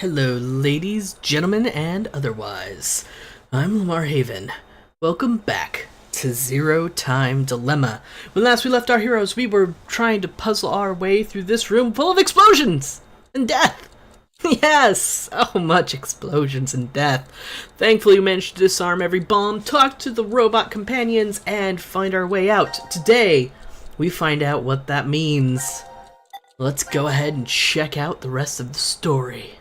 Hello, ladies, gentlemen, and otherwise. I'm Lamar Haven. Welcome back to Zero Time Dilemma. When last we left our heroes, we were trying to puzzle our way through this room full of explosions and death. Yes, so much explosions and death. Thankfully, we managed to disarm every bomb, talk to the robot companions, and find our way out. Today, we find out what that means. Let's go ahead and check out the rest of the story.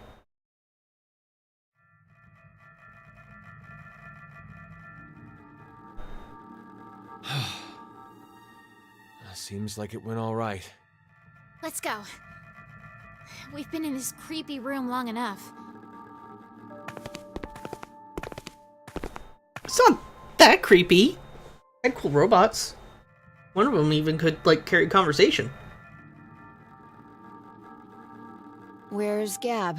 Seems like it went all right. Let's go. We've been in this creepy room long enough. It's not that creepy. They had cool robots. One of them even could, carry conversation. Where's Gab?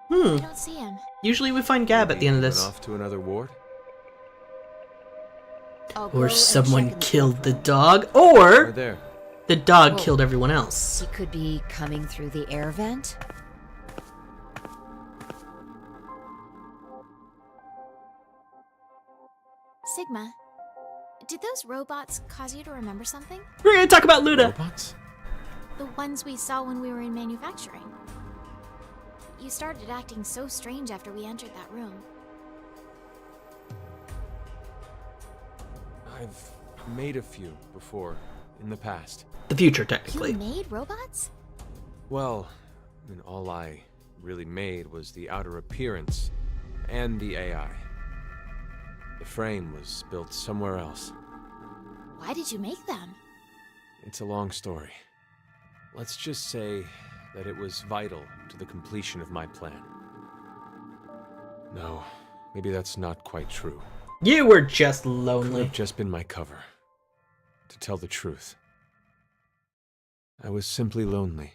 I don't see him. Usually we find Gab at the end of this. Off to another ward? Or someone killed the dog, or Right there. the dog Whoa. killed everyone else. He could be coming through the air vent? Sigma, did those robots cause you to remember something? We're gonna talk about Luna. Robots? The ones we saw when we were in manufacturing. You started acting so strange after we entered that room. I've made a few before, in the past. The future, You technically. made robots? Well, all I really made was the outer appearance and the AI. The frame was built somewhere else. Why did you make them? It's a long story. Let's just say that it was vital to the completion of my plan. No, maybe that's not quite true. You were just Could lonely. have just been my cover. To tell the truth, I was simply lonely.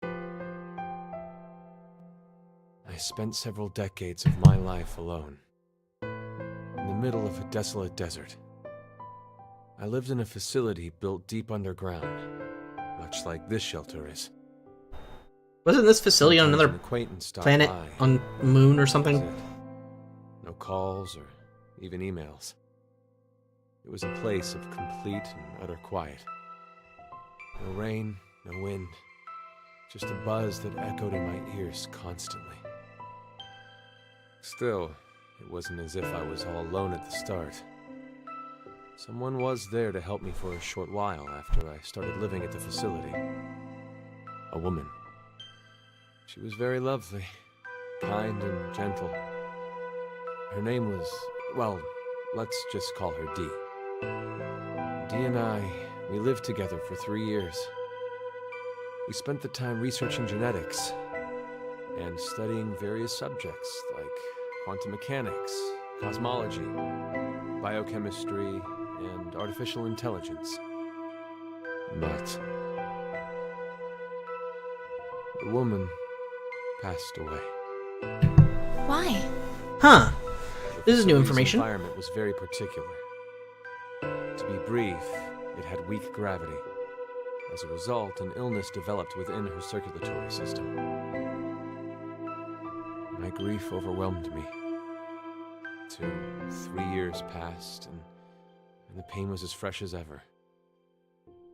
I spent several decades of my life alone, in the middle of a desolate desert. I lived in a facility built deep underground, much like this shelter is. Wasn't this facility on Sometimes another an acquaintance stopped planet by. on Moon or That was something? it. No calls or even emails. It was a place of complete and utter quiet. No rain, no wind, just a buzz that echoed in my ears constantly. Still, it wasn't as if I was all alone at the start. Someone was there to help me for a short while after I started living at the facility. A woman. She was very lovely, kind and gentle. Her name was, well, let's just call her Dee. Dee and I, we lived together for 3 years. We spent the time researching genetics and studying various subjects like quantum mechanics, cosmology, biochemistry, and artificial intelligence. But the woman passed away. Why? Huh. The This is new facility's information. environment was very particular. To be brief, it had weak gravity. As a result, an illness developed within her circulatory system. My grief overwhelmed me. 3 years passed, and the pain was as fresh as ever.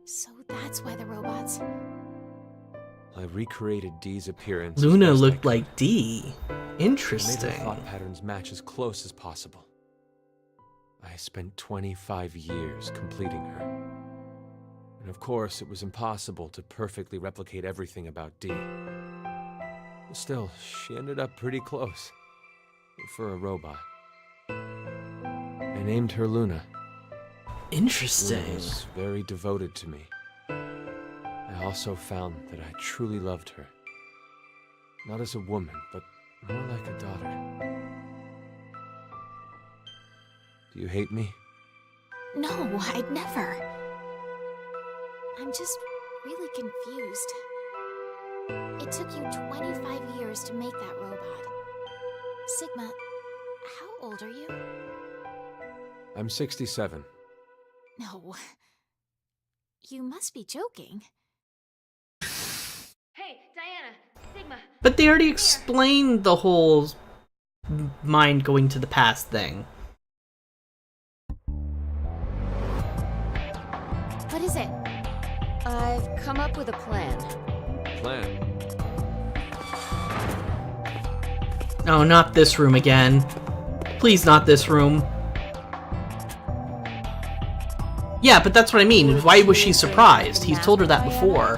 So that's why the robots... I recreated Dee's appearance. as Luna best I looked could. like Dee. I made her Interesting. thought patterns match as close as possible. I spent 25 years completing her. And of course, it was impossible to perfectly replicate everything about Dee. Still, she ended up pretty close. For a robot. I named her Luna. Luna Interesting. was very devoted to me. I also found that I truly loved her. Not as a woman, but more like a daughter. Do you hate me? No, I'd never. I'm just really confused. It took you 25 years to make that robot. Sigma, how old are you? I'm 67. No. You must be joking. Hey, Diana, Sigma, But they already explained the whole mind going to the past thing. What is it? I've come up with a plan. Plan. No, not this room again. Please, not this room. Yeah, but that's what I mean. Why was she surprised? He's told her that before.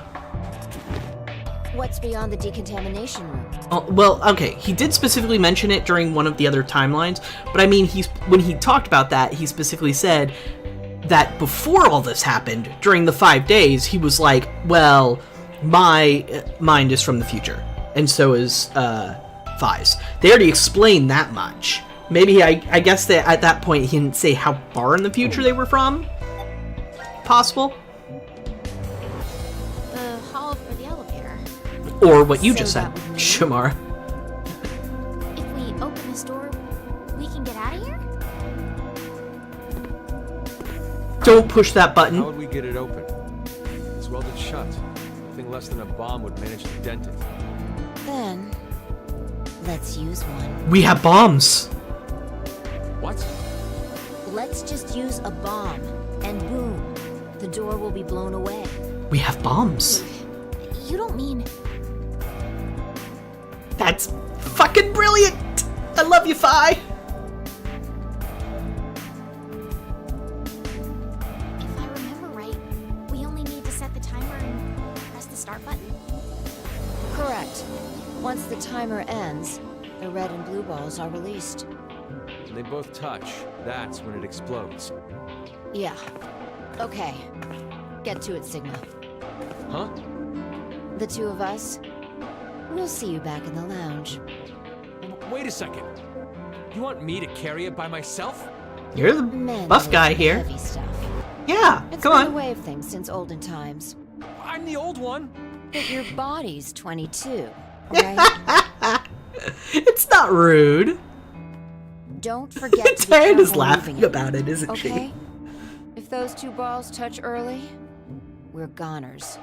What's beyond the decontamination room? Oh, well, okay, he did specifically mention it during one of the other timelines, but I mean, when he talked about that, he specifically said that before all this happened, during the 5 days, he was like, well, my mind is from the future, and so is Fi's. They already explained that much. Maybe, I guess that at that point he didn't say how far in the future they were from. Possible. The hall for the elevator. Or what you So just said, that would mean- Shamara. If we open this door, we can get out of here? Don't push that How button. would we get it open? It's welded shut. Nothing less than a bomb would manage to dent it. Then, let's use one. We have bombs. What? Let's just use a bomb, and boom, the door will be blown away. We have bombs. You don't mean... That's fucking brilliant! I love you, Fi! If I remember right, we only need to set the timer and press the start button? Correct. Once the timer ends, the red and blue balls are released. When they both touch, that's when it explodes. Yeah. Okay. Get to it, Sigma. Huh? The two of us, we'll see you back in the lounge. Wait a second. You want me to carry it by myself? You're the Men buff live guy for the here. Heavy stuff. Yeah, It's go been on. the way of things since olden times. I'm the old one. But your body's 22, right? It's not rude. Don't forget to be Diana's careful laughing moving it, about it, isn't she? okay? If those two balls touch early, we're goners.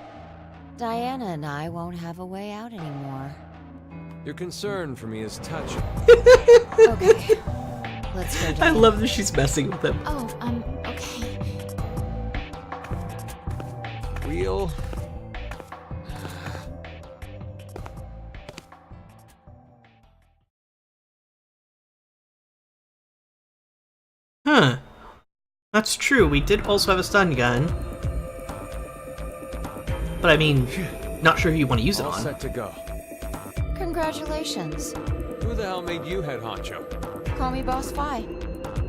Diana and I won't have a way out anymore. Your concern for me is touching. Okay. Let's go to I love that she's messing with him. Oh, okay. Real. Huh. That's true, we did also have a stun gun. But I mean, not sure who you want to use it All on. set to go. Congratulations. Who the hell made you head honcho? Call me Boss Fi.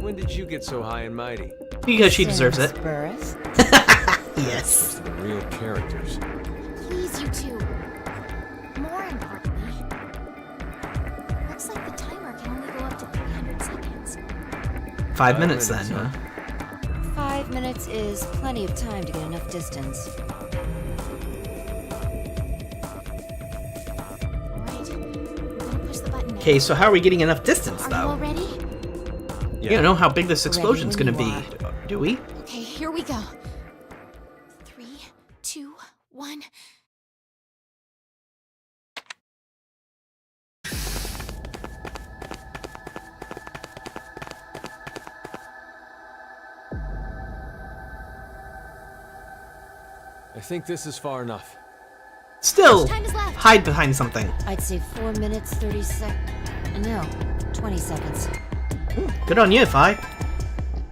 When did you get so high and mighty? Because she deserves Since it. birth. Yes. The real characters. Please, you two. More importantly, looks like the timer can only go up to 300 seconds. 5 minutes then, minutes, huh? 5 minutes is plenty of time to get enough distance. Alright, I'm gonna push the button now. Okay, so how are we getting enough distance, Are you though? all ready? You don't know how big this explosion's when gonna you be, do we? Okay, here we go. 3, 2, 1. I think this is far enough. Still, How much time is left? hide behind something. I'd say 4 minutes, 30 no, 20 seconds. Good on you, Fi.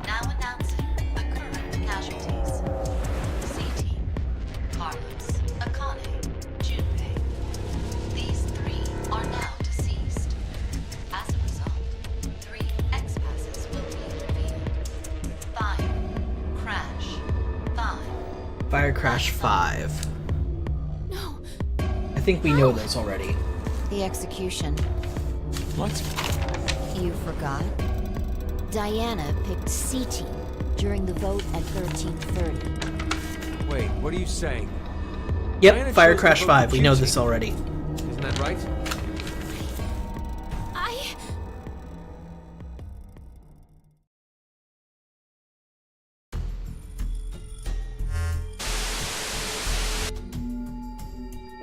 Now announcing the current casualties. C-Team, Carlos, Akane, Junpei. These 3 are now deceased. As a result, 3 X-passes will be revealed. Fire, Crash, 5. Fire Crash 5. No. I think we know those already. The execution. What? You forgot? Diana picked C-Team during the vote at 13:30. Wait, what are you saying? Yep, Diana Fire chose to Crash vote 5. for We know Chi-Chi. this already. Isn't that right? I...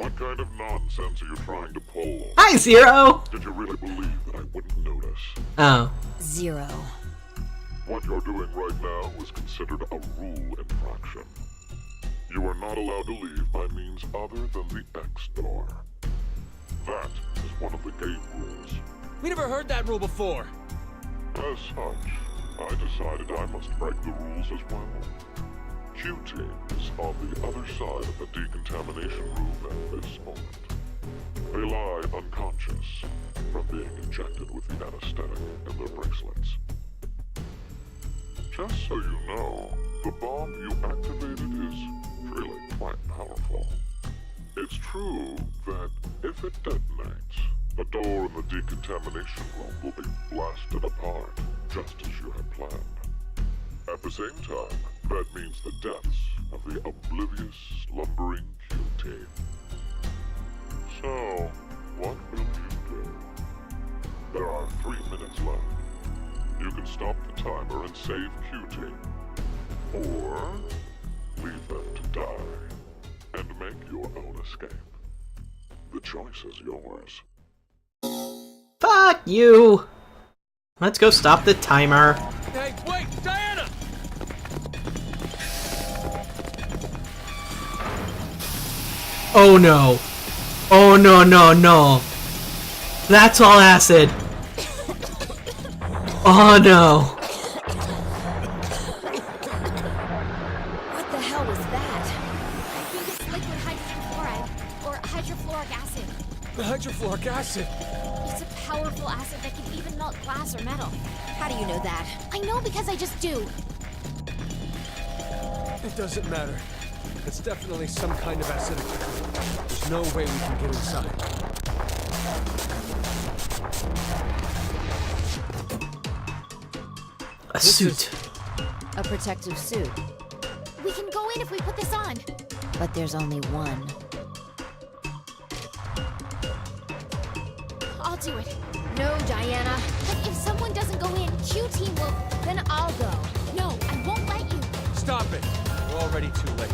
What kind of nonsense are you trying to pull? Hi, Zero! Did you really believe that I wouldn't notice? Oh. Zero. What you're doing right now is considered a rule infraction. You are not allowed to leave by means other than the X door. That is one of the game rules. We never heard that rule before. As such, I decided I must break the rules as well. Q-Team is on the other side of the decontamination room at this moment. They lie unconscious from being injected with the anesthetic in their bracelets. Just so you know, the bomb you activated is really quite powerful. It's true that if it detonates, the door in the decontamination room will be blasted apart, just as you had planned. At the same time, that means the deaths of the oblivious, slumbering Q-Team. So, what will you do? There are 3 minutes left. You can stop the timer and save Q-Team. Or leave them to die and make your own escape. The choice is yours. Fuck you! Let's go stop the timer. Hey, wait, Diana! Oh no. Oh no, no, no. That's all acid. Oh no. What the hell was that? I think it's liquid hydrogen fluoride, or hydrofluoric acid. The hydrofluoric acid! It's a powerful acid that can even melt glass or metal. How do you know that? I know because I just do. It doesn't matter. It's definitely some kind of acidic. There's no way we can get inside. A suit. A protective suit. We can go in if we put this on. But there's only one. I'll do it. No, Diana. But if someone doesn't go in, Q-Team will... Then I'll go. No, I won't let you. Stop it! We're already too late.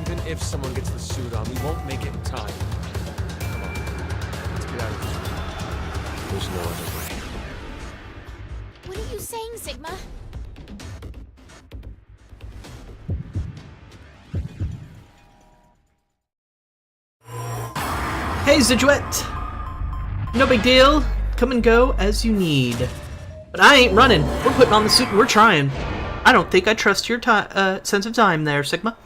Even if someone gets the suit on, we won't make it in time. Come on. Let's get out of here. There's no other way. What are you saying, Sigma? Hey, Ziduet! No big deal. Come and go as you need. But I ain't running. We're putting on the suit and we're trying. I don't think I trust your sense of time there, Sigma.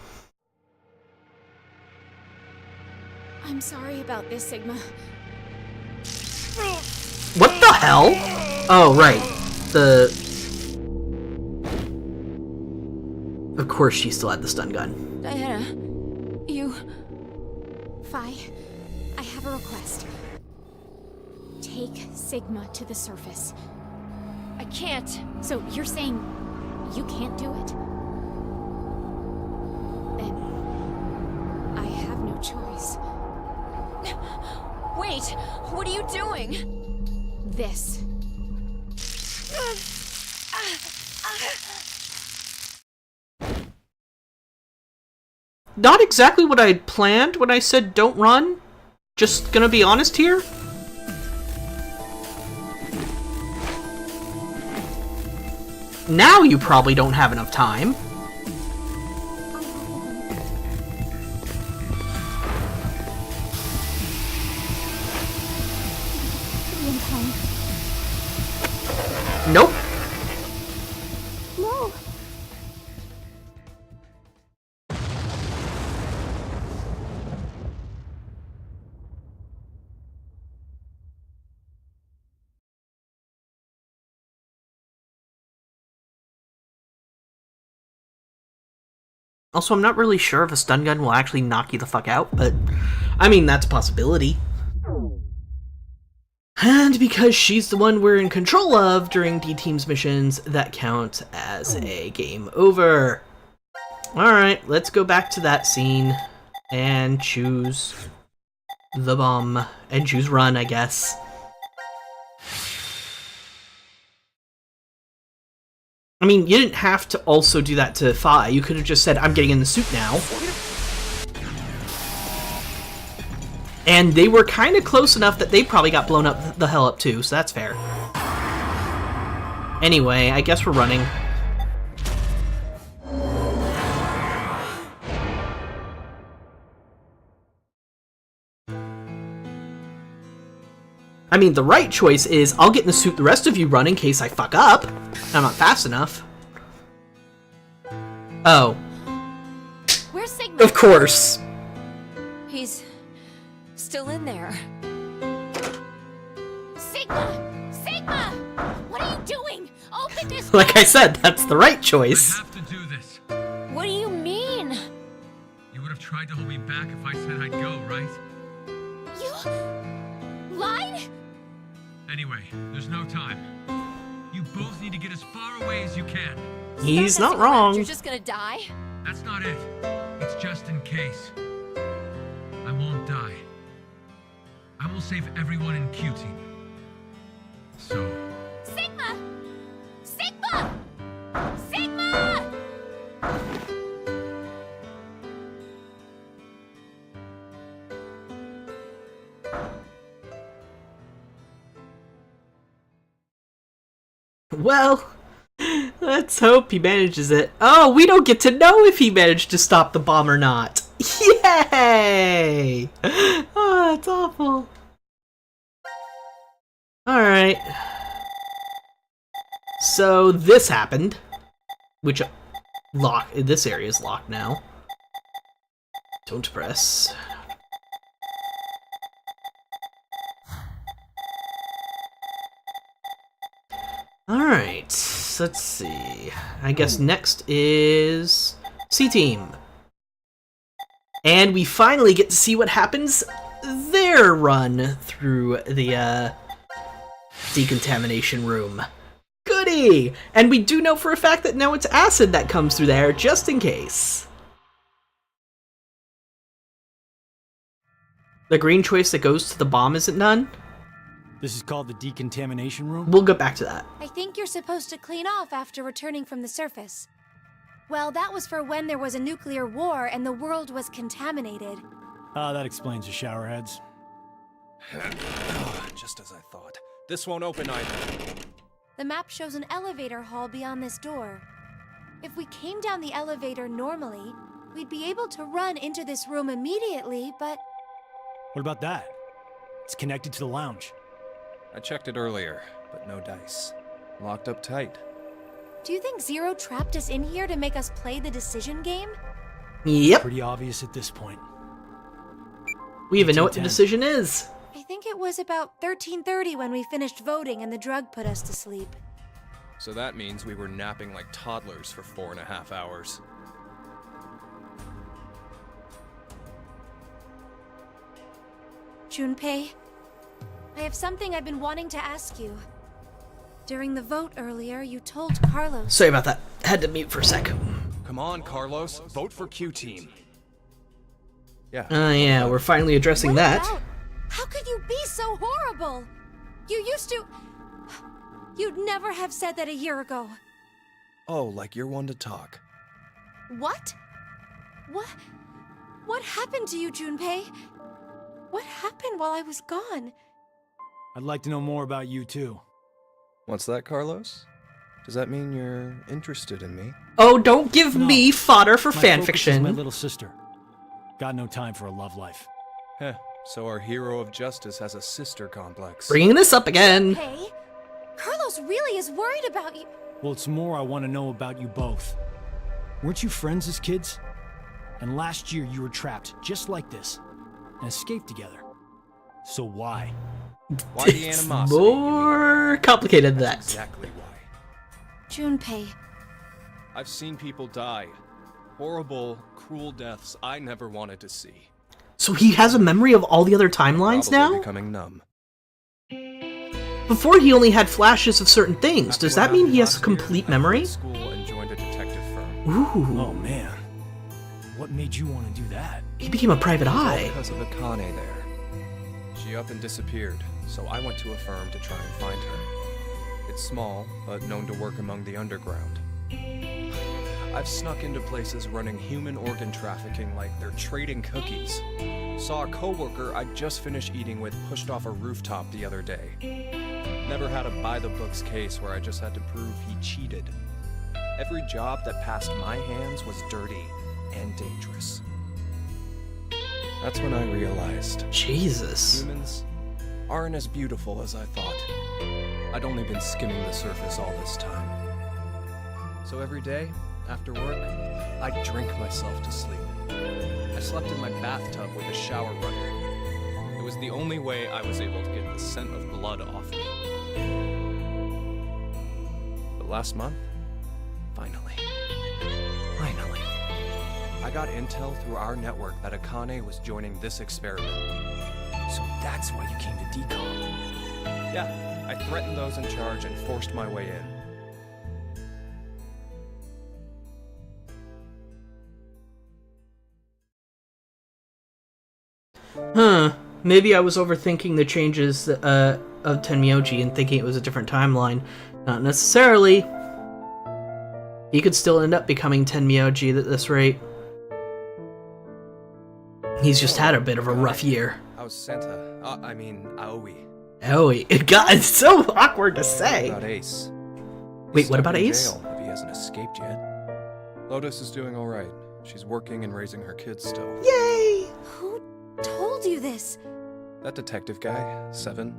I'm sorry about this, Sigma. What the hell? Oh, right. Of course she still had the stun gun. Diana, you... Phi, I have a request. Take Sigma to the surface. I can't. So you're saying you can't do it? Then I have no choice. Wait, what are you doing? This. Not exactly what I had planned when I said don't run. Just gonna be honest here. Now you probably don't have enough time. Nope. No. Also, I'm not really sure if a stun gun will actually knock you the fuck out, but I mean, that's a possibility. And because she's the one we're in control of during D-Team's missions, that counts as a game over. Alright, let's go back to that scene and choose the bomb. And choose run, I guess. I mean, you didn't have to also do that to Phi. You could have just said, I'm getting in the suit now. And they were kind of close enough that they probably got blown up the hell up too, so that's fair. Anyway, I guess we're running. I mean, the right choice is I'll get in the suit the rest of you run in case I fuck up. I'm not fast enough. Oh. Where's Sigma? Of course. He's still in there. Sigma! Sigma! What are you doing? Open this Like I said, that's the right choice. I have to do this. What do you mean? You would have tried to hold me back if I said I'd go, right? You lied? Anyway, there's no time. You both need to get as far away as you can. He's not Stop messing around. wrong. You're just gonna die? That's not it. It's just in case. I won't die. I will save everyone in Q-Team. So, Sigma! Sigma! Sigma! Well, let's hope he manages it. Oh, we don't get to know if he managed to stop the bomb or not. Yay! Oh, that's awful. Alright. So this happened. Which this area is locked now. Don't press. Alright, let's see. I guess next is C-Team. And we finally get to see what happens their run through the decontamination room. Goody! And we do know for a fact that now it's acid that comes through there, just in case. The green choice that goes to the bomb isn't none? This is called the decontamination room? We'll go back to that. I think you're supposed to clean off after returning from the surface. Well, that was for when there was a nuclear war and the world was contaminated. Ah, that explains the showerheads. Just as I thought. This won't open either. The map shows an elevator hall beyond this door. If we came down the elevator normally, we'd be able to run into this room immediately, but What about that? It's connected to the lounge. I checked it earlier, but no dice. Locked up tight. do you think Zero trapped us in here to make us play the decision game? Yep. Pretty obvious at this point. We even know what the 1810. decision is. I think it was about 13:30 when we finished voting and the drug put us to sleep. So that means we were napping like toddlers for 4.5 hours. Junpei, I have something I've been wanting to ask you. During the vote earlier, you told Carlos. Sorry about that. Had to mute for a sec. Come on, Carlos. Vote for Q-Team. Yeah. Yeah, we're finally addressing What that. about? How could you be so horrible? You used to. You'd never have said that a year ago. Oh, like you're one to talk. What? What happened to you, Junpei? What happened while I was gone? I'd like to know more about you, too. What's that, Carlos? Does that mean you're interested in me? Oh, don't give No. me fodder for My focus is my fanfiction. little sister. Got no time for a love life. Heh, so our hero of justice has a sister complex. Bringing this up again. Hey, Carlos really is worried about you. Well, it's more I want to know about you both. Weren't you friends as kids? And last year you were trapped just like this and escaped together. So why? Why the It's animosity? more complicated than that. Exactly why. Junpei, I've seen people die. Horrible, cruel deaths I never wanted to see. So he has a memory of all the other timelines Probably now? becoming numb. Before he only had flashes of certain things. After Does what that mean he happened has a last complete year, I memory? quit school and joined a detective firm. Ooh. Oh, man. What made you want to do that? He became a private All eye. because of Akane there. She up and disappeared, so I went to a firm to try and find her. It's small, but known to work among the underground. I've snuck into places running human organ trafficking like they're trading cookies. Saw a coworker I'd just finished eating with pushed off a rooftop the other day. Never had a by-the-books case where I just had to prove he cheated. Every job that passed my hands was dirty and dangerous. That's when I realized Jesus. humans aren't as beautiful as I thought. I'd only been skimming the surface all this time. So every day, after work, I'd drink myself to sleep. I slept in my bathtub with the shower running. It was the only way I was able to get the scent of blood off me. But last month, finally, I got intel through our network that Akane was joining this experiment. So that's why you came to decom. Yeah, I threatened those in charge and forced my way in. Huh. Maybe I was overthinking the changes of Tenmyoji and thinking it was a different timeline. Not necessarily. He could still end up becoming Tenmyoji at this rate. He's just had a bit of a rough year. How's Santa? Aoi. Oh, it's so awkward to say. What about Ace? Wait, He's what stuck about in Ace? jail if he hasn't escaped yet. Lotus is doing all right. She's working and raising her kids still. Yay! Who told you this? That detective guy, Seven.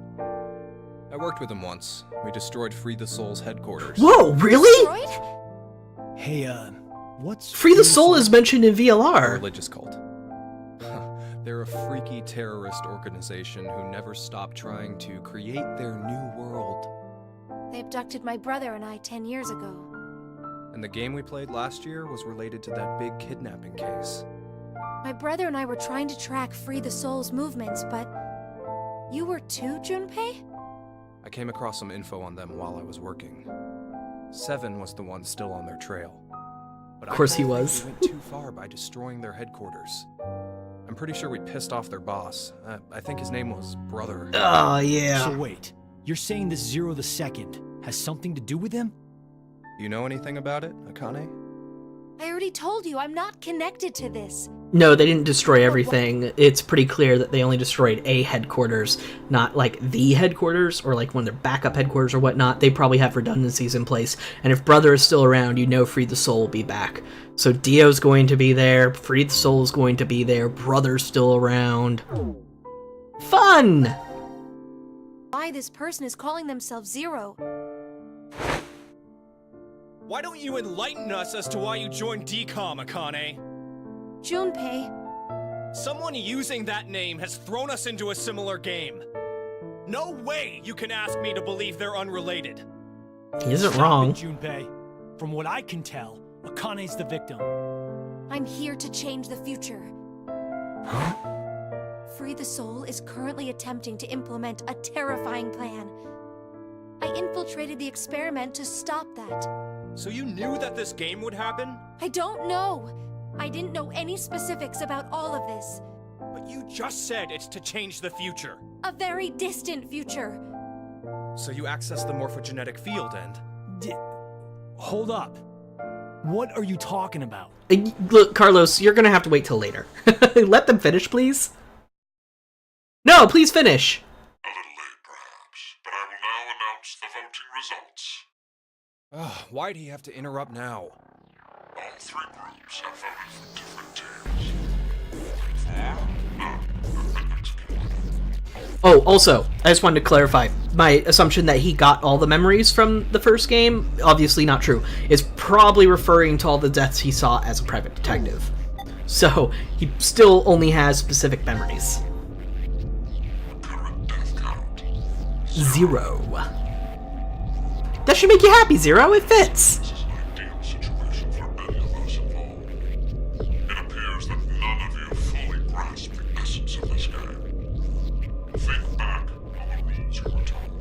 I worked with him once. We destroyed Free the Soul's headquarters. Whoa, really? Destroyed? Hey, what's Free the Soul is mentioned in A VLR. religious cult. They're a freaky terrorist organization who never stop trying to create their new world. They abducted my brother and I 10 years ago. And the game we played last year was related to that big kidnapping case. My brother and I were trying to track Free the Soul's movements, but... You were too, Junpei? I came across some info on them while I was working. Seven was the one still on their trail. But Of course I he don't think was. we went too far by destroying their headquarters. I'm pretty sure we pissed off their boss. I think his name was Brother. Oh, yeah. So wait, you're saying this Zero the Second has something to do with him? You know anything about it, Akane? I already told you, I'm not connected to this. No, they didn't destroy everything. It's pretty clear that they only destroyed a headquarters, not like the headquarters or like one of their backup headquarters or whatnot. They probably have redundancies in place. And if Brother is still around, you know Free the Soul will be back. So Dio's going to be there, Free the Soul is going to be there, Brother's still around. Fun! Why this person is calling themselves Zero? Why don't you enlighten us as to why you joined DCOM, Akane? Junpei, Someone using that name has thrown us into a similar game. No way you can ask me to believe they're unrelated. He isn't Stop wrong. it, Junpei. From what I can tell, Akane's the victim. I'm here to change the future. Free the Soul is currently attempting to implement a terrifying plan. I infiltrated the experiment to stop that. So you knew that this game would happen? I don't know. I didn't know any specifics about all of this. But you just said it's to change the future. A very distant future. So you access the morphogenetic field and... Hold up. What are you talking about? Look, Carlos, you're gonna have to wait till later. Let them finish, please. No, please finish. A little late, perhaps, but I will now announce the voting results. Why'd he have to interrupt now? All three groups have voted for different teams. 4, none have been executed. Oh, also, I just wanted to clarify, my assumption that he got all the memories from the first game, obviously not true, is probably referring to all the deaths he saw as a private detective. So, he still only has specific memories. Current death count. 0. That should make you happy, Zero. It fits. This is an ideal situation for any of us involved. It appears that none of you fully grasp the essence of this game. Think back on the rules you were told.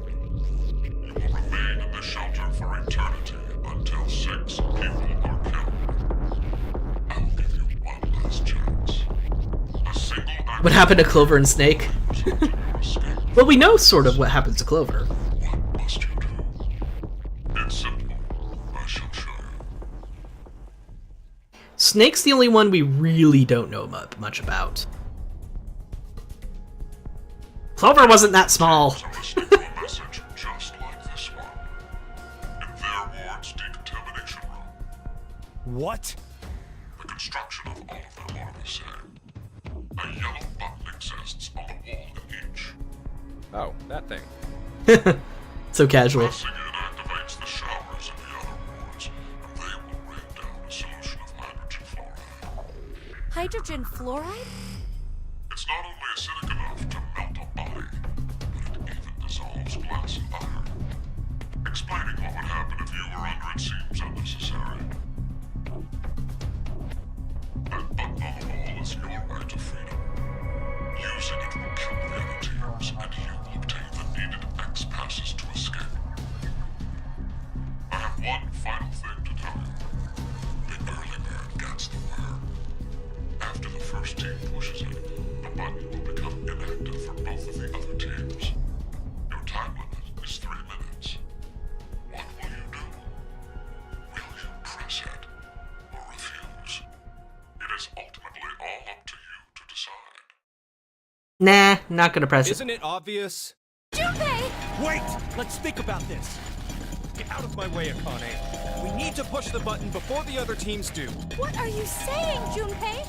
You will remain in the shelter for eternity until 6 people are killed. I will give you one last chance. A single act What happened to Clover and Snake? will result in your escape. Well, we know sort of what happens to Clover. What must you do? It's simple. I shall show you. Snake's the only one we really don't know much about. Clover wasn't that small. A message just like this one. In their ward's decontamination room. What? The construction of all of them are the same. A yellow button exists on the wall in each. Oh, that thing. So casual. Pressing it activates the showers in the other wards, and they will rain down a solution of hydrogen fluoride. Hydrogen fluoride? It's not only acidic enough to melt a body, but it even dissolves glass and iron. Explaining what would happen if you were under it seems unnecessary. That button on the wall is your right to freedom. Using it will kill the other teams, and you will obtain the needed X passes to escape. I have one final thing to tell you. The early bird gets the worm. After the first team pushes it, the button will become inactive for both of the other teams. Your time limit is 3 minutes. What will you do? Will you press it or refuse? It is ultimately all up to you to decide. Nah, not gonna press it. Isn't it obvious? Junpei! Wait! Let's think about this. Get out of my way, Akane. We need to push the button before the other teams do. What are you saying, Junpei?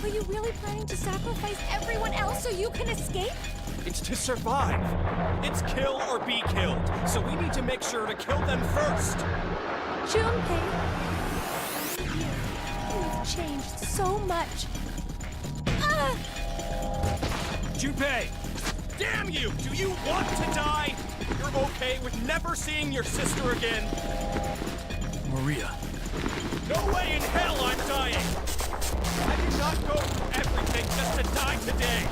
Are you really planning to sacrifice everyone else so you can escape? It's to survive. It's kill or be killed. So we need to make sure to kill them first. Junpei, you've changed so much. Junpei! Damn you! Do you want to die? You're okay with never seeing your sister again? Maria. No way in hell I'm dying! I did not go through everything just to die today!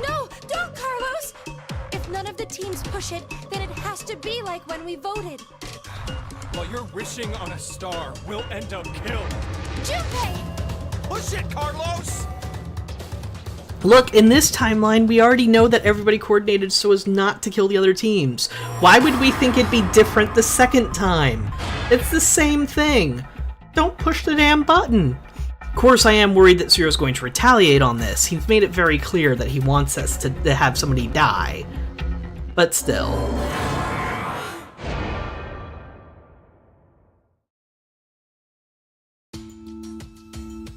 No, don't, Carlos! If none of the teams push it, then it has to be like when we voted. While you're wishing on a star, we'll end up killed. Junpei! Push it, Carlos! Look, in this timeline, we already know that everybody coordinated so as not to kill the other teams. Why would we think it'd be different the second time? It's the same thing. Don't push the damn button. Of course, I am worried that Zero's going to retaliate on this. He's made it very clear that he wants us to have somebody die. But still.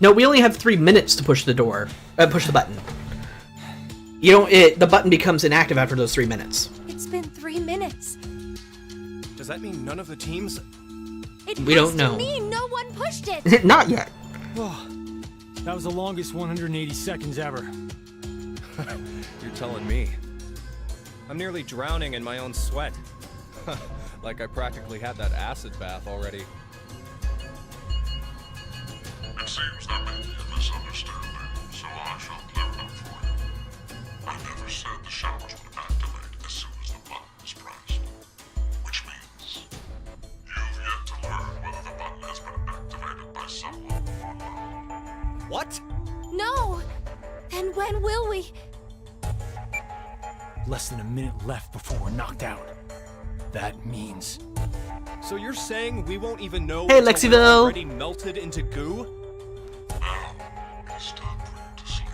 No, we only have 3 minutes to push the button. You don't. The button becomes inactive after those 3 minutes. It's been 3 minutes. Does that mean none of the teams? We don't know. It has to mean no one pushed it. Not yet. That was the longest 180 seconds ever. You're telling me. I'm nearly drowning in my own sweat. Like I practically had that acid bath already. It seems there may be a misunderstanding, so I shall clear it up for you. I never said the showers would activate as soon as the button is pressed. Which means you've yet to learn whether the button has been activated by someone or not. What? No! Then when will we? Less than a minute left before we're knocked out. That means... So you're saying we won't even know Hey, until we're Lexiville! already melted into goo? Now, it's time for you to sleep.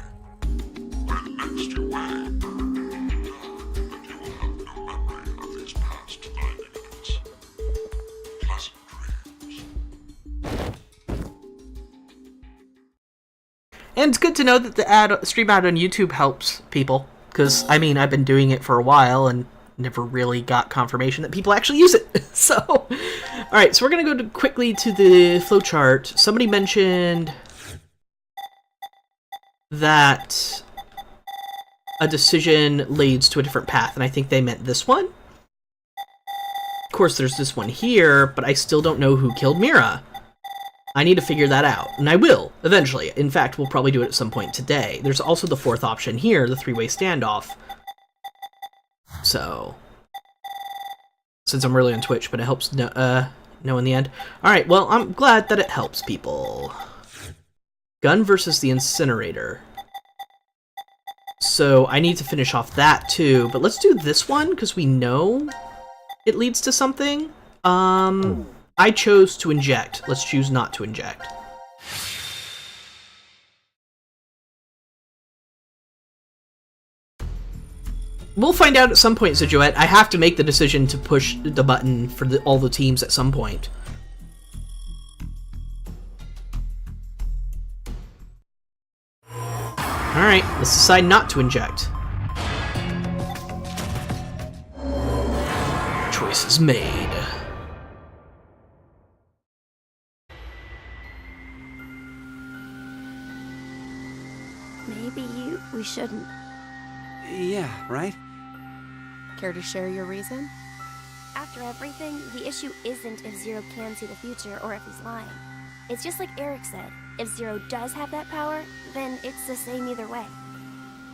When next you wake, know that you will have no memory of these past 90 minutes. Pleasant dreams. And it's good to know that the stream ad on YouTube helps people. Because, I mean, I've been doing it for a while and never really got confirmation that people actually use it. So, alright, so we're going to go quickly to the flowchart. Somebody mentioned that a decision leads to a different path, and I think they meant this one. Of course, there's this one here, but I still don't know who killed Mira. I need to figure that out, and I will, eventually. In fact, we'll probably do it at some point today. There's also the fourth option here, the three-way standoff. So, since I'm really on Twitch, but it helps know in the end. Alright, well, I'm glad that it helps people. Gun versus the incinerator. So, I need to finish off that too, but let's do this one, because we know it leads to something. I chose to inject. Let's choose not to inject. We'll find out at some point, Zijoette. I have to make the decision to push the button for all the teams at some point. Alright, let's decide not to inject. Choice is made. Maybe we shouldn't. Yeah, right? Care to share your reason? After everything, the issue isn't if Zero can see the future or if he's lying. It's just like Eric said. If Zero does have that power, then it's the same either way.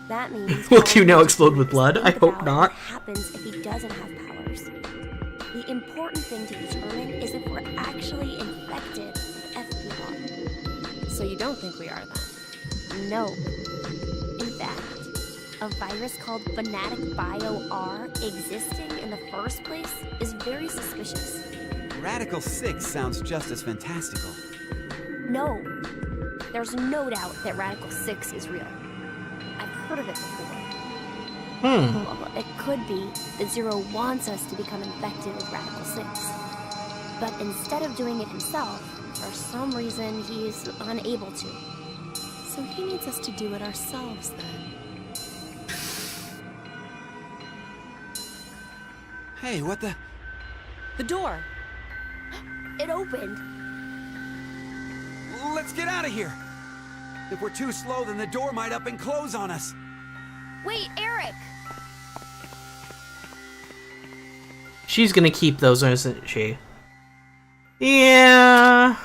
That means... Will Q now explode with blood? I hope not. What happens if he doesn't have powers? The important thing to determine is if we're actually infected with FPR. So you don't think we are then? No. In fact, a virus called Fanatic Bio R existing in the first place is very suspicious. Radical 6 sounds just as fantastical. No. There's no doubt that Radical 6 is real. I've heard of it before. Well, it could be that Zero wants us to become infected with Radical 6. But instead of doing it himself, for some reason he's unable to. So he needs us to do it ourselves then. Hey, what the... The door! It opened! Let's get out of here! If we're too slow, then the door might up and close on us. Wait, Eric! She's gonna keep those, isn't she? Yeah.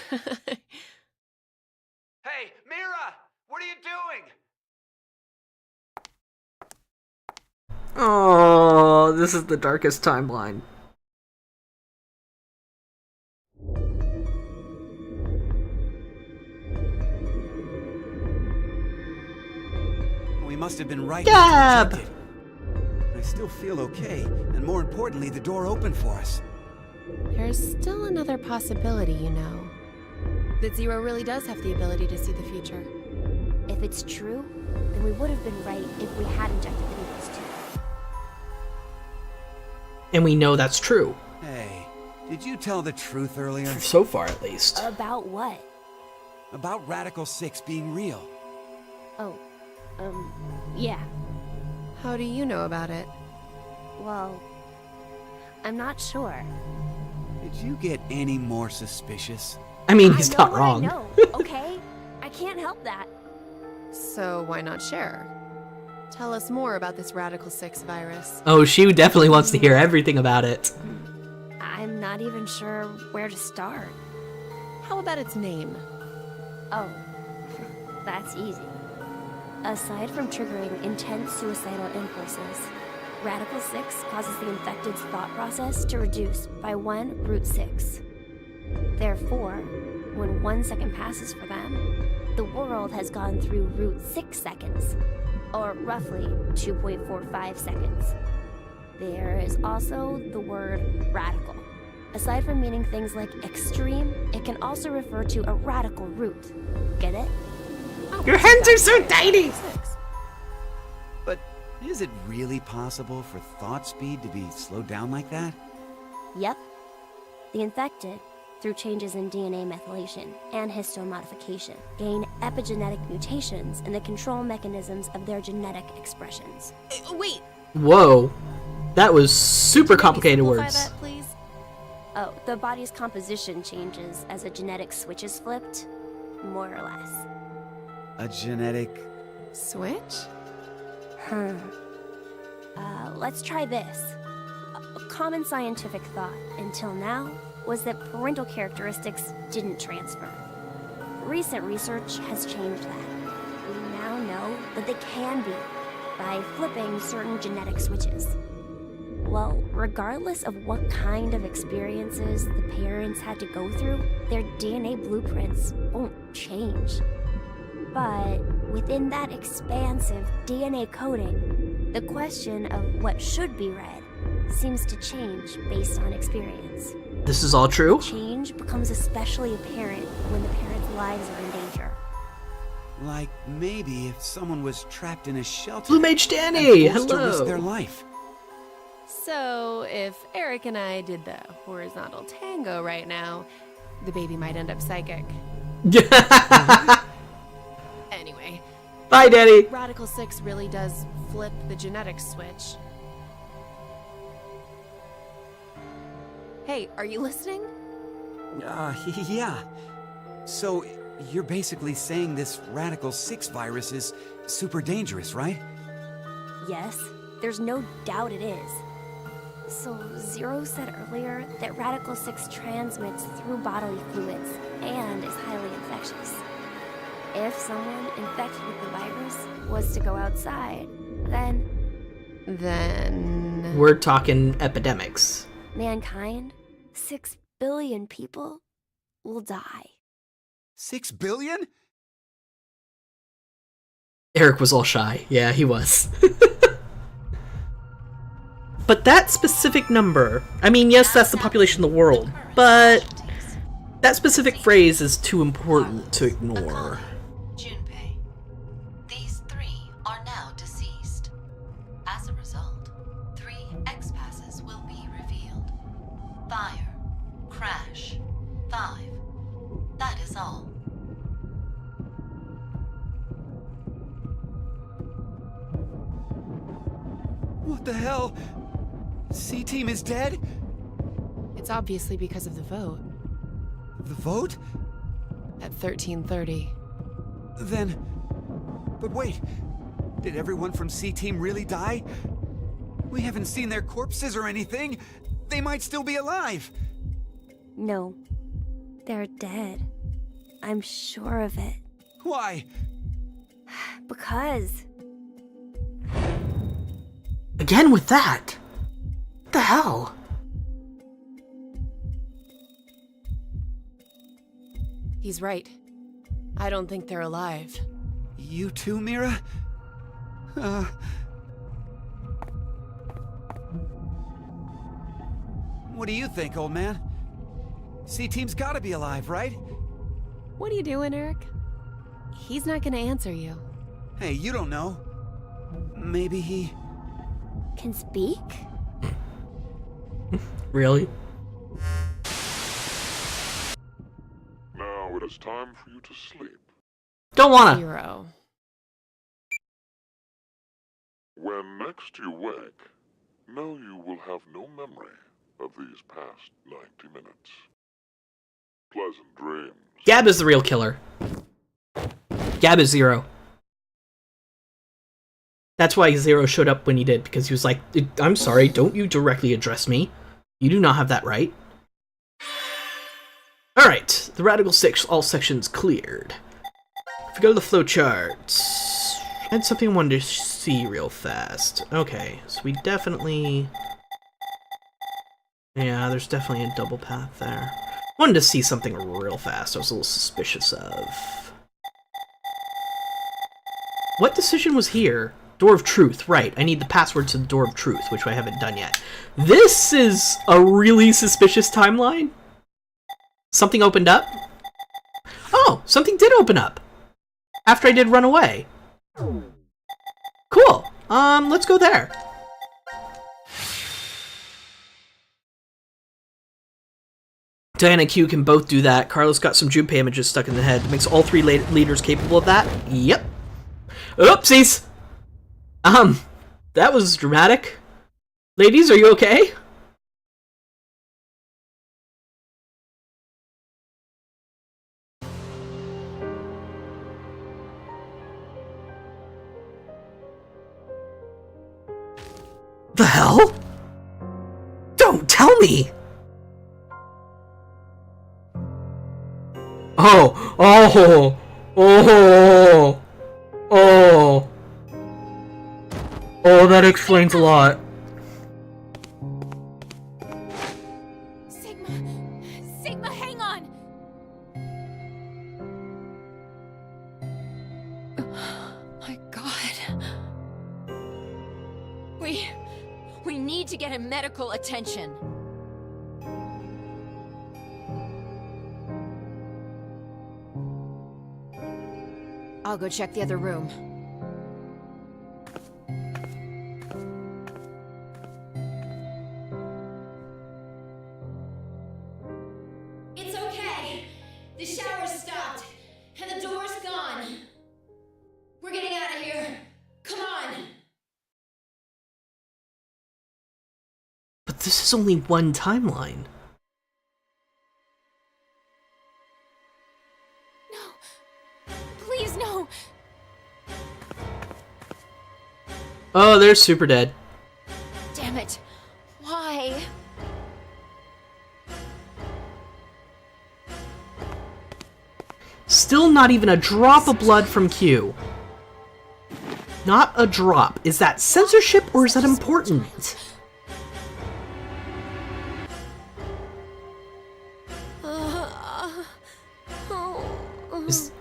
Hey, Mira! What are you doing? Oh, this is the darkest timeline. We must have been right. Gab! I still feel okay, and more importantly, the door opened for us. There's still another possibility, you know. That Zero really does have the ability to see the future. If it's true, then we would have been right if we had injected the needles too. And we know that's true. Hey, did you tell the truth earlier? So far, at least. About what? About Radical 6 being real. Oh, yeah. How do you know about it? Well, I'm not sure. Did you get any more suspicious? I mean, he's I know not what wrong. I know, okay? I can't help that. So why not share? Tell us more about this Radical 6 virus. Oh, she definitely wants to hear everything about it. I'm not even sure where to start. How about its name? Oh, that's easy. Aside from triggering intense suicidal impulses, Radical 6 causes the infected's thought process to reduce by 1√6. Therefore, when 1 second passes for them, the world has gone through √6 seconds, or roughly 2.45 seconds. There is also the word radical. Aside from meaning things like extreme, it can also refer to a radical root. Get it? Your hands are so tiny! But is it really possible for thought speed to be slowed down like that? Yep. The infected, through changes in DNA methylation and histomodification, gain epigenetic mutations in the control mechanisms of their genetic expressions. Wait! Whoa. That was super complicated words. That, please? Oh, the body's composition changes as a genetic switch is flipped, more or less. A genetic... Switch? Let's try this. A common scientific thought, until now, was that parental characteristics didn't transfer. Recent research has changed that. We now know that they can be, by flipping certain genetic switches. Well, regardless of what kind of experiences the parents had to go through, their DNA blueprints won't change. But within that expansive DNA coding, the question of what should be read seems to change based on experience. This is all true? Change becomes especially apparent when the parents' lives are in danger. Like maybe if someone was trapped in a shelter. Blue Mage Danny, and forced to risk hello. their life. So, if Eric and I did the horizontal tango right now, the baby might end up psychic. Anyway. Bye, Danny. Radical 6 really does flip the genetics switch. Hey, are you listening? Yeah. So, you're basically saying this Radical 6 virus is super dangerous, right? Yes, there's no doubt it is. So, Zero said earlier that Radical 6 transmits through bodily fluids and is highly infectious. If someone infected with the virus was to go outside, then we're talking epidemics. mankind, 6 billion people, will die. 6 billion? Eric was all shy. Yeah, he was. But that specific number, I mean, yes, that's the population of the world, but that specific phrase is too important to ignore. Junpei. These 3 are now deceased. As a result, 3 X-passes will be revealed. Fire, crash, 5. That is all. What the hell? C-Team is dead? It's obviously because of the vote. The vote? At 13:30. Then... But wait, did everyone from C-Team really die? We haven't seen their corpses or anything. They might still be alive. No, they're dead. I'm sure of it. Why? Because Again with that? What the hell? He's right. I don't think they're alive. You too, Mira? What do you think, old man? C-Team's gotta be alive, right? What are you doing, Eric? He's not gonna answer you. Hey, you don't know. Maybe he... can speak? Really? Now it is time for you to sleep. Don't wanna. Zero. When next you wake, know you will have no memory of these past 90 minutes. Pleasant dreams. Gab is the real killer. Gab is Zero. That's why Zero showed up when he did, because he was like, I'm sorry, don't you directly address me. You do not have that right. Alright, the Radical 6, all sections cleared. If we go to the flowcharts, I had something I wanted to see real fast. Okay, so we definitely... Yeah, there's definitely a double path there. Wanted to see something real fast I was a little suspicious of. What decision was here? Door of Truth, right. I need the password to the Door of Truth, which I haven't done yet. This is a really suspicious timeline. Something opened up? Oh, something did open up. After I did run away. Cool. Let's go there. Diana and Q can both do that. Carlos got some Junpei images stuck in the head. Makes all 3 leaders capable of that? Yep. Oopsies! That was dramatic. Ladies, are you okay? The hell? Don't tell me! Oh, oh, oh, oh. Oh, that explains a lot. Sigma, hang on! My God. We need to get him medical attention. I'll go check the other room. It's okay. The shower's stopped, and the door's gone. We're getting out of here. Come on. But this is only one timeline. Please, no. Oh, they're super dead. Damn it. Why? Still not even a drop of blood from Q. Not a drop. Is that censorship or is that important?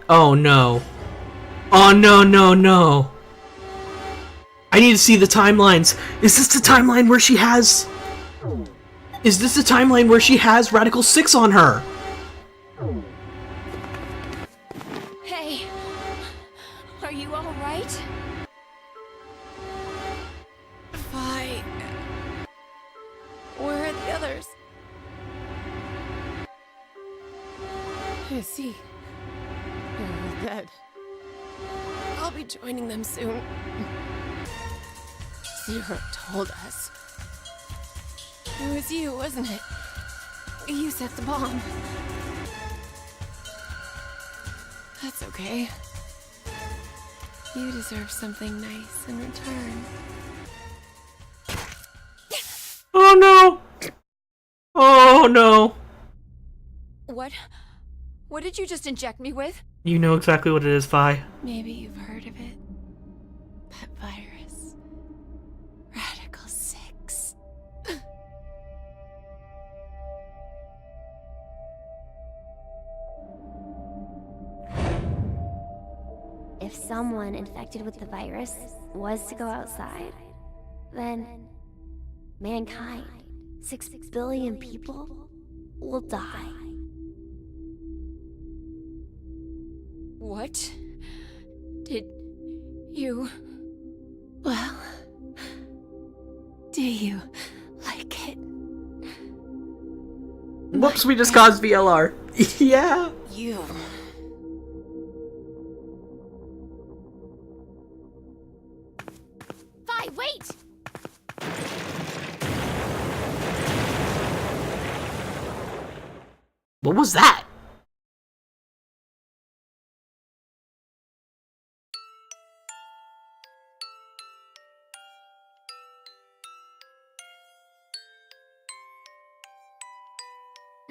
Oh no. Oh no, no, no. I need to see the timelines. Is this the timeline where she has... Is this the timeline where she has Radical 6 on her? Hey, are you all right? Fine. Where are the others? I see. They're all dead. I'll be joining them soon. Zero told us. It was you, wasn't it? You set the bomb. That's okay. You deserve something nice in return. Oh no! Oh no! What did you just inject me with? You know exactly what it is, Vi. Maybe you've heard of it. That virus. Radical 6. If someone infected with the virus was to go outside, then mankind, 6 billion people, will die. What? Did you... Well, do you like it? Whoops, we just caused VLR. Yeah. You. Vi, wait! What was that?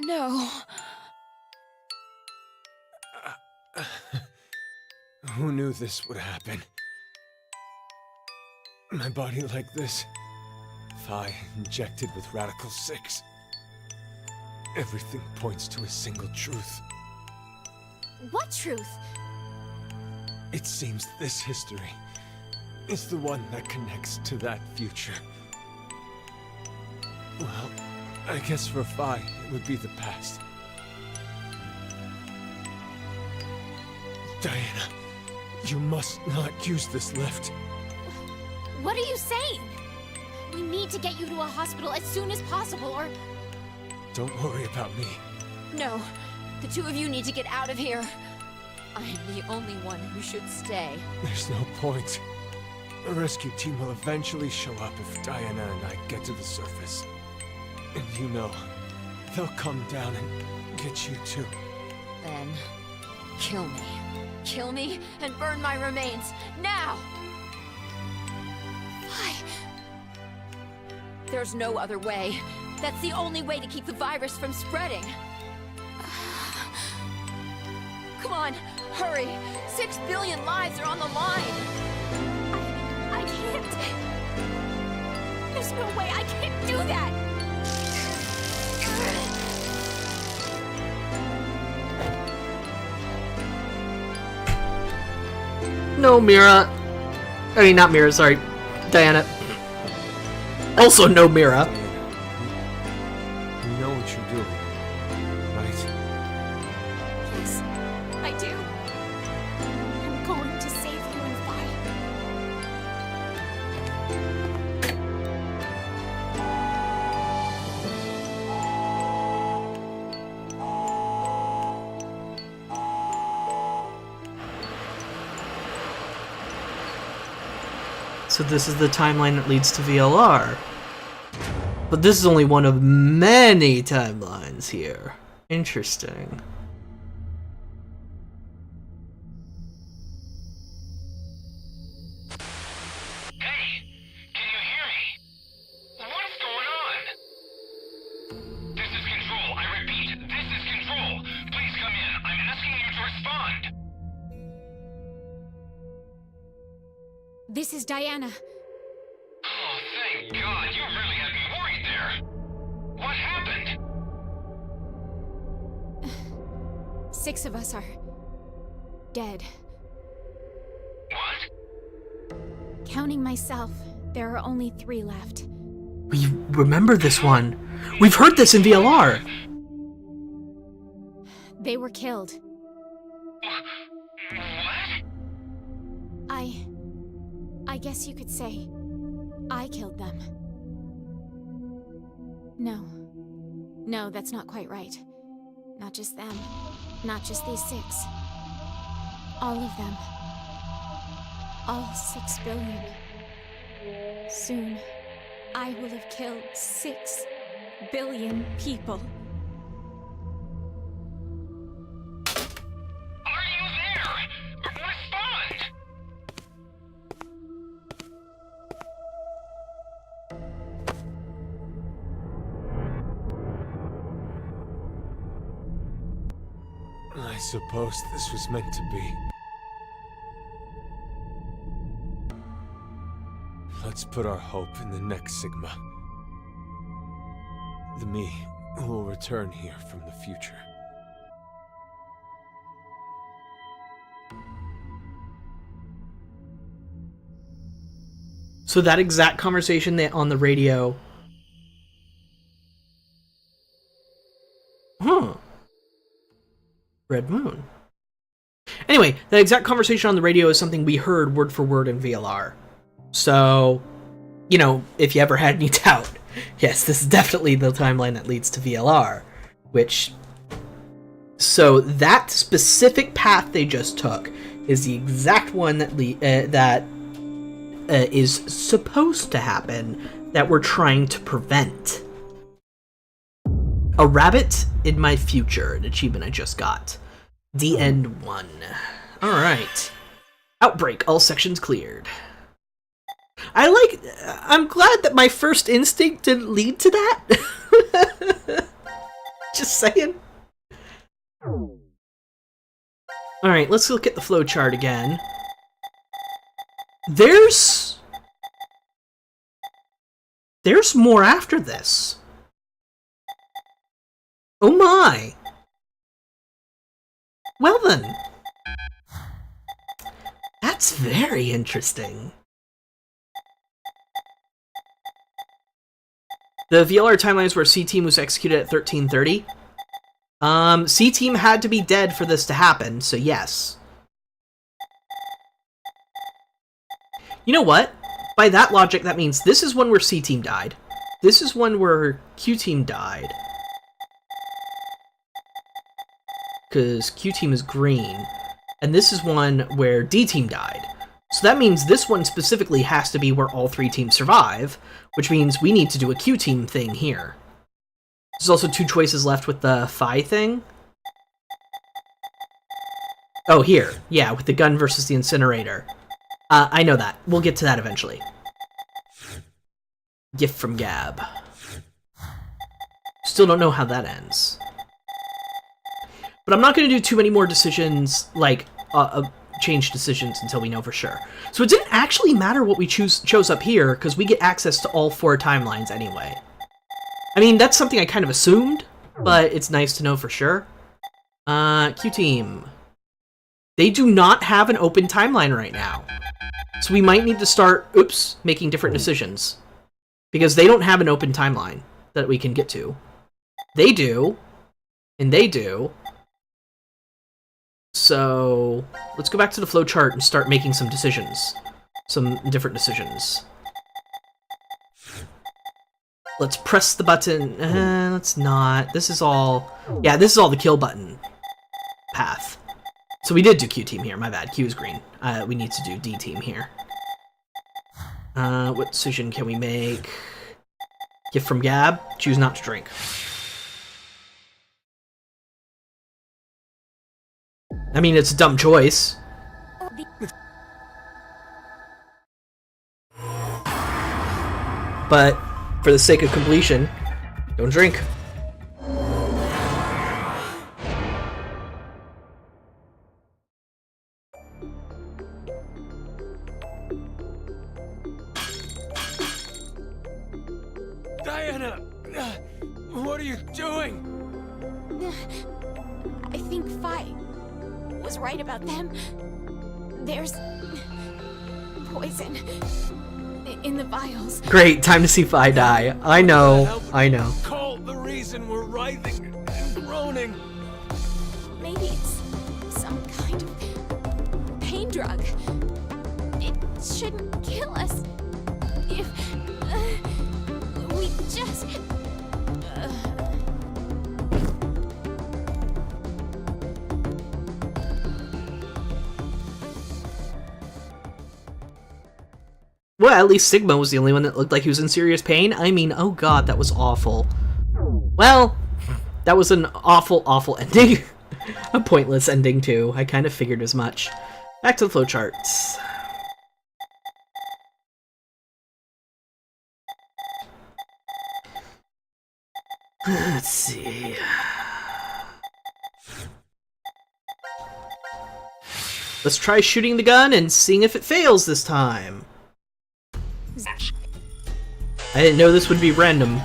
No. Who knew this would happen? My body like this. Vi injected with Radical 6. Everything points to a single truth. What truth? It seems this history is the one that connects to that future. Well, I guess for Vi, it would be the past. Diana, you must not use this lift. What are you saying? We need to get you to a hospital as soon as possible, or... Don't worry about me. No. The two of you need to get out of here. I'm the only one who should stay. There's no point. A rescue team will eventually show up if Diana and I get to the surface. And you know, they'll come down and get you too. Then, kill me. Kill me and burn my remains, now! Why? There's no other way. That's the only way to keep the virus from spreading. Come on, hurry! 6 billion lives are on the line! I can't. There's no way I can't do that! No, Mira. I mean, not Mira, sorry. Diana. Also, no Mira. You know what you're doing, right? Yes, I do. I'm going to save you and fight. So this is the timeline that leads to VLR. But this is only one of many timelines here. Interesting. Hey, can you hear me? What's going on? This is Control. I repeat, this is Control. Please come in. I'm asking you to respond. This is Diana. Oh, thank God. You really had me worried there. What happened? 6 of us are dead. What? Counting myself, there are only 3 left. We remember this one. We've heard this in VLR. They were killed. What? I guess you could say I killed them. No, that's not quite right. Not just them. Not just these 6. All of them. All 6 billion. Soon, I will have killed 6 billion people. Are you there? Respond! I suppose this was meant to be. Let's put our hope in the next Sigma. The me who will return here from the future. So that exact conversation that on the radio. Huh. Red Moon. Anyway, that exact conversation on the radio is something we heard word for word in VLR. So, you know, if you ever had any doubt, yes, this is definitely the timeline that leads to VLR. Which, so that specific path they just took is the exact one that is supposed to happen that we're trying to prevent. A rabbit in my future, an achievement I just got. The end 1. Alright. Outbreak, all sections cleared. I'm glad that my first instinct didn't lead to that. Just saying. Alright, let's look at the flowchart again. There's more after this. Oh my! Well then. That's very interesting. The VLR timelines where C-Team was executed at 1330. C-Team had to be dead for this to happen, so yes. You know what? By that logic, that means this is one where C-Team died. This is one where Q-Team died. Because Q-Team is green. And this is one where D-Team died. So that means this one specifically has to be where all 3 teams survive, which means we need to do a Q-Team thing here. There's also 2 choices left with the Phi thing. Oh, here. Yeah, with the gun versus the incinerator. I know that. We'll get to that eventually. Gift from Gab. Still don't know how that ends. But I'm not going to do too many more decisions, like, change decisions until we know for sure. So it didn't actually matter what we chose up here, because we get access to all 4 timelines anyway. I mean, that's something I kind of assumed, but it's nice to know for sure. Q-Team. They do not have an open timeline right now. So we might need to start, making different decisions. Because they don't have an open timeline that we can get to. They do. And they do. So let's go back to the flowchart and start making some decisions. Some different decisions. Let's press the button. Let's not. This is all... Yeah, this is all the kill button path. So we did do Q team here. My bad. Q is green. We need to do D team here. What decision can we make? Gift from Gab. Choose not to drink. I mean, it's a dumb choice. But for the sake of completion, don't drink. Diana! What are you doing? I think Fi was right about them. There's poison in the vials. Great, time to see Fi die. I know, I know. Call the reason we're writhing and groaning. Maybe it's some kind of pain drug. It shouldn't kill us if we just... Well, at least Sigma was the only one that looked like he was in serious pain. I mean, oh god, that was awful. Well, that was an awful, awful ending. A pointless ending, too. I kind of figured as much. Back to the flowcharts. Let's see. Let's try shooting the gun and seeing if it fails this time. I didn't know this would be random.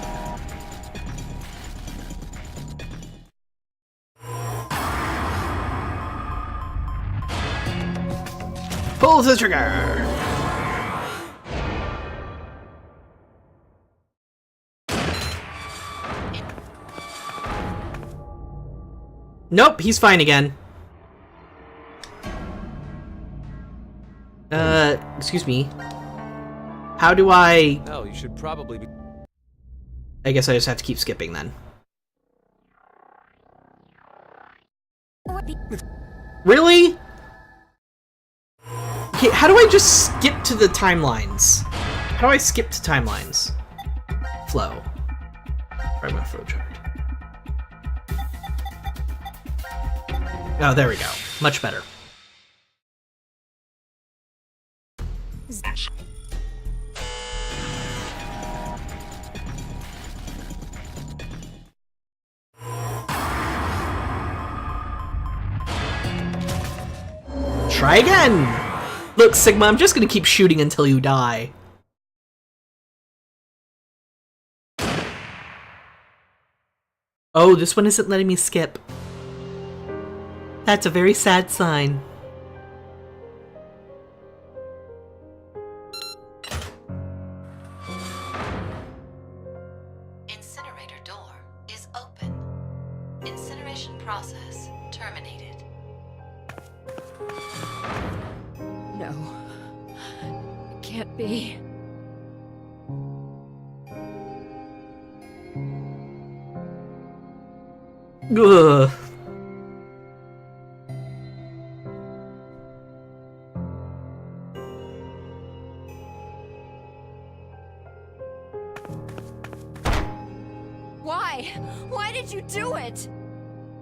Pull the trigger! Nope, he's fine again. Excuse me. How do I... Hell, you should probably be... I guess I just have to keep skipping then. Really? Okay, how do I just skip to the timelines? How do I skip to timelines? Flow. Right, my flow chart. Oh, there we go. Much better. Try again! Look, Sigma, I'm just gonna keep shooting until you die. Oh, this one isn't letting me skip. That's a very sad sign. Incinerator door is open. Incineration process terminated. No. It can't be. Ugh. Why? Why did you do it?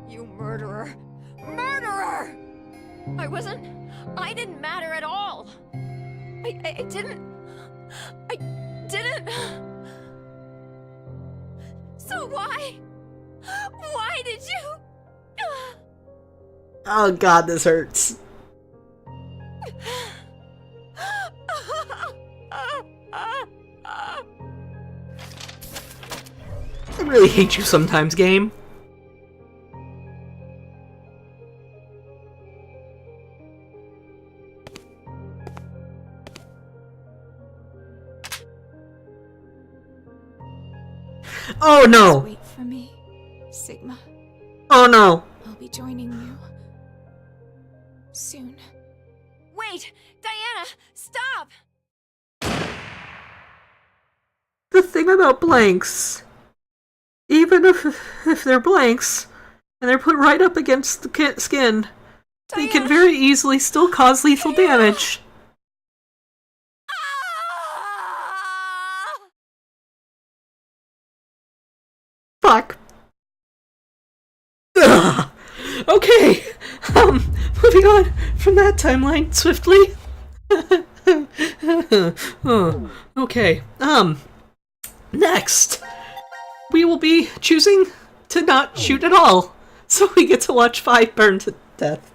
You murderer. Murderer! I didn't matter at all. I didn't. So why? Why did you? Oh god, this hurts. I really hate you sometimes, game. Oh no! Just wait for me, Sigma. Oh no! I'll be joining you soon. Wait! Diana! Stop! The thing about blanks, even if they're blanks, and they're put right up against the skin, they can very easily still cause lethal damage. Fuck. Ugh. Okay. Moving on from that timeline swiftly. Oh, okay. Next, we will be choosing to not shoot at all, so we get to watch 5 burn to death.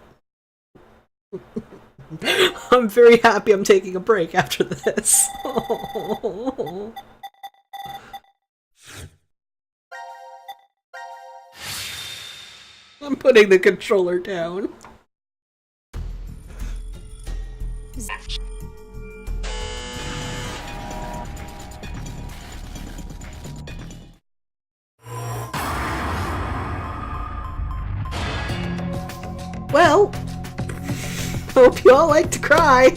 I'm very happy I'm taking a break after this. I'm putting the controller down. Well, hope you all like to cry.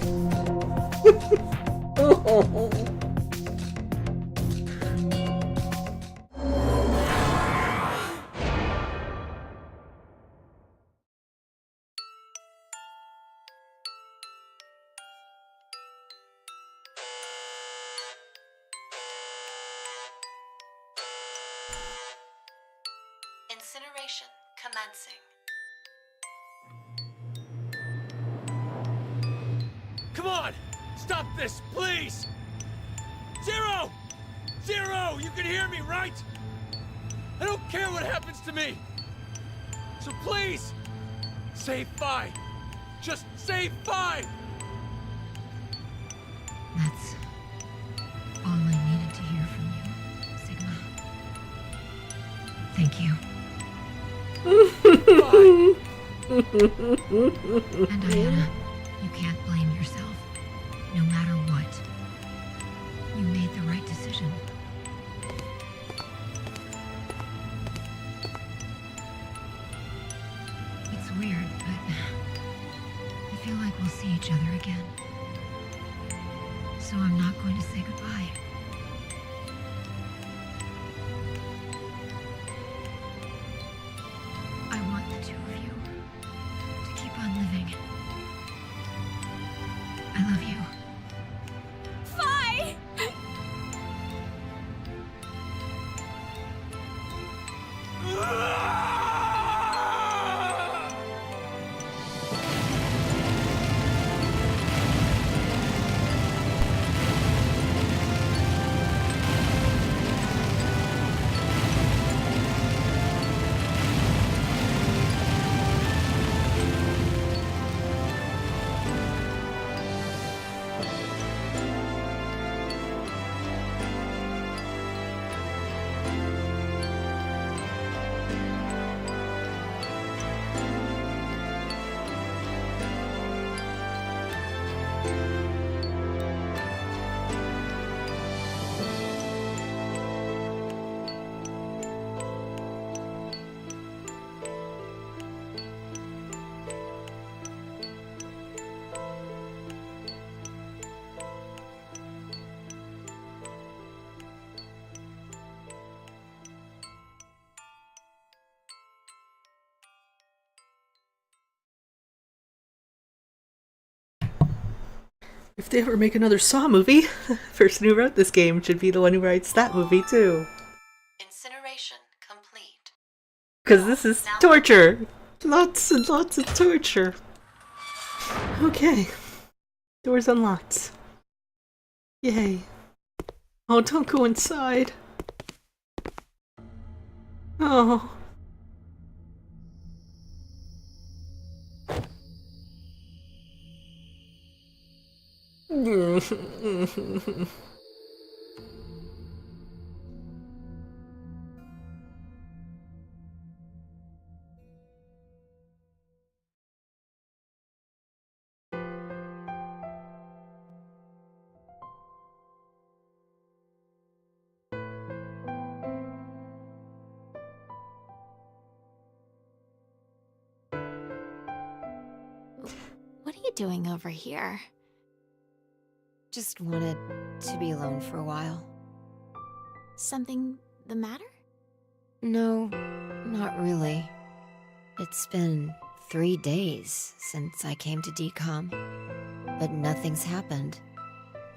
Incineration commencing. Come on! Stop this, please! Zero! Zero! You can hear me, right? I don't care what happens to me! So please! Say 5! Just say 5! That's all I needed to hear from you, Sigma. Thank you. And Diana, you can't blame yourself. No matter what. You made the right decision. It's weird, but I feel like we'll see each other again. So I'm not going to say goodbye. I want the two of you to keep on living. I love you. Fi! If they ever make another Saw movie, the person who wrote this game should be the one who writes that movie too. Incineration complete. Because this is torture. Lots and lots of torture. Okay. Doors unlocked. Yay. Oh, don't go inside. Oh. you doing over here? Just wanted to be alone for a while. Something the matter? No, not really. It's been 3 days since I came to DCOM, but nothing's happened.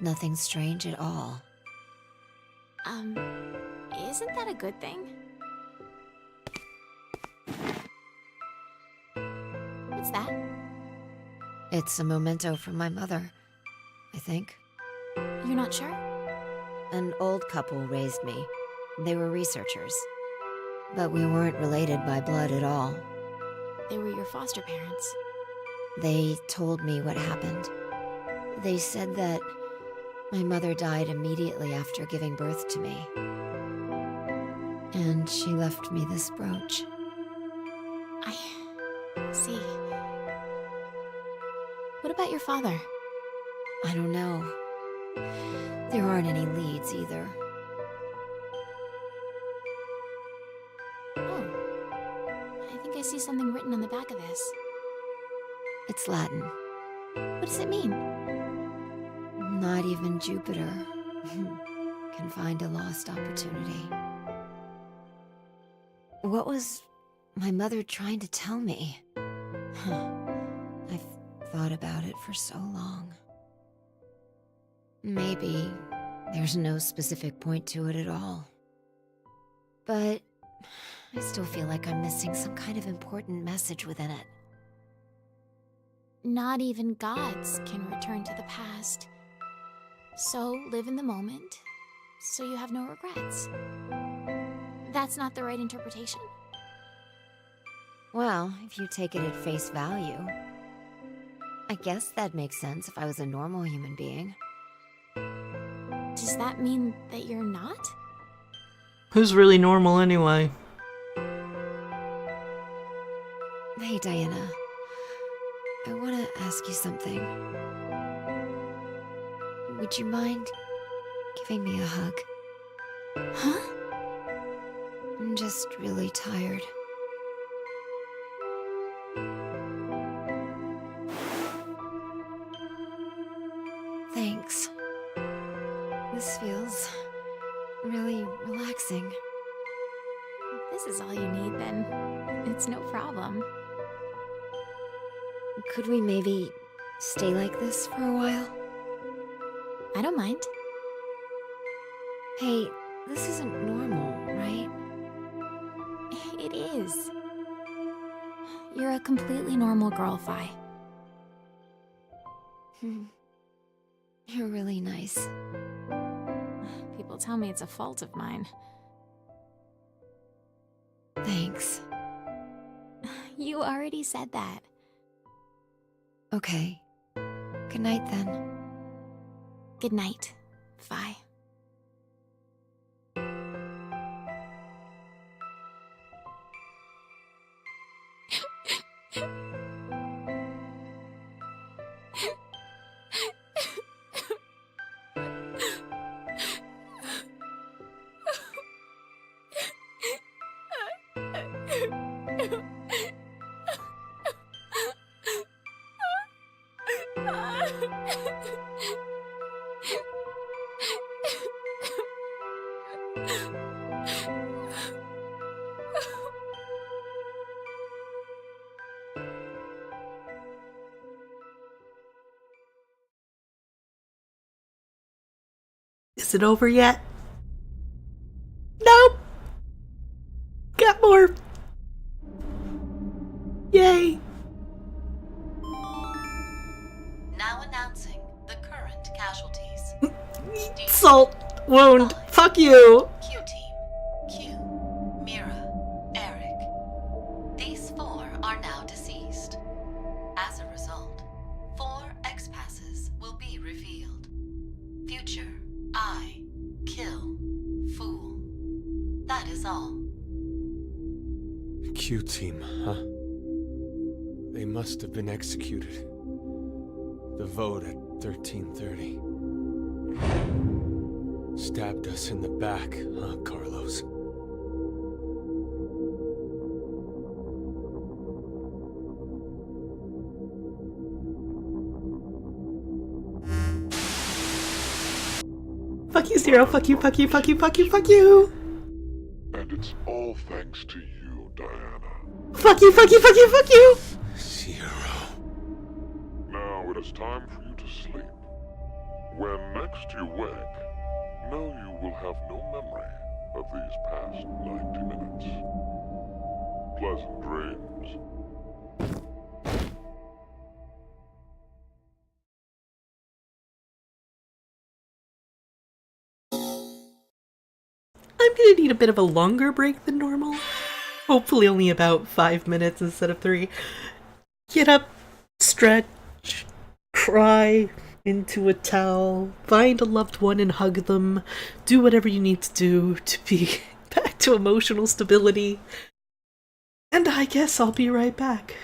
Nothing strange at all. Isn't that a good thing? What's that? It's a memento from my mother, I think. You're not sure? An old couple raised me. They were researchers. But we weren't related by blood at all. They were your foster parents. They told me what happened. They said that my mother died immediately after giving birth to me. And she left me this brooch. I see. What about your father? I don't know. There aren't any leads either. Oh. I think I see something written on the back of this. It's Latin. What does it mean? Not even Jupiter can find a lost opportunity. What was my mother trying to tell me? I've thought about it for so long. Maybe there's no specific point to it at all. But I still feel like I'm missing some kind of important message within it. Not even gods can return to the past. So live in the moment, so you have no regrets. That's not the right interpretation? Well, if you take it at face value, I guess that makes sense if I was a normal human being. Does that mean that you're not? Who's really normal anyway? Hey, Diana. I want to ask you something. Would you mind giving me a hug? Huh? I'm just really tired. Thanks. This feels really relaxing. If this is all you need, then it's no problem. Could we maybe stay like this for a while? I don't mind. Hey, this isn't normal, right? It is. You're a completely normal girl, Phi. You're really nice. People tell me it's a fault of mine. Thanks. You already said that. Okay. Good night, then. Good night, Phi. Is it over yet? Nope! Got more! Yay! Now announcing the current casualties. Salt wound! Fuck you! Q-Team, Q, Mira, Eric. These 4 are now deceased. As a result, 4 X-Passes will be revealed. Future, I, kill, fool. That is all. Q-Team, huh? They must have been executed. The vote at 1330. Stabbed us in the back, huh, Carlos? Fuck you, Zero. Fuck you, fuck you, fuck you, fuck you, fuck you. And it's all thanks to you, Diana. Fuck you, fuck you, fuck you, fuck you. Now it is time for you to sleep. When next you wake, know you will have no memory of these past 90 minutes. Pleasant dreams. I'm gonna need a bit of a longer break than normal. Hopefully only about 5 minutes instead of 3. Get up, stretch, cry into a towel, find a loved one and hug them, do whatever you need to do to be back to emotional stability. And I guess I'll be right back.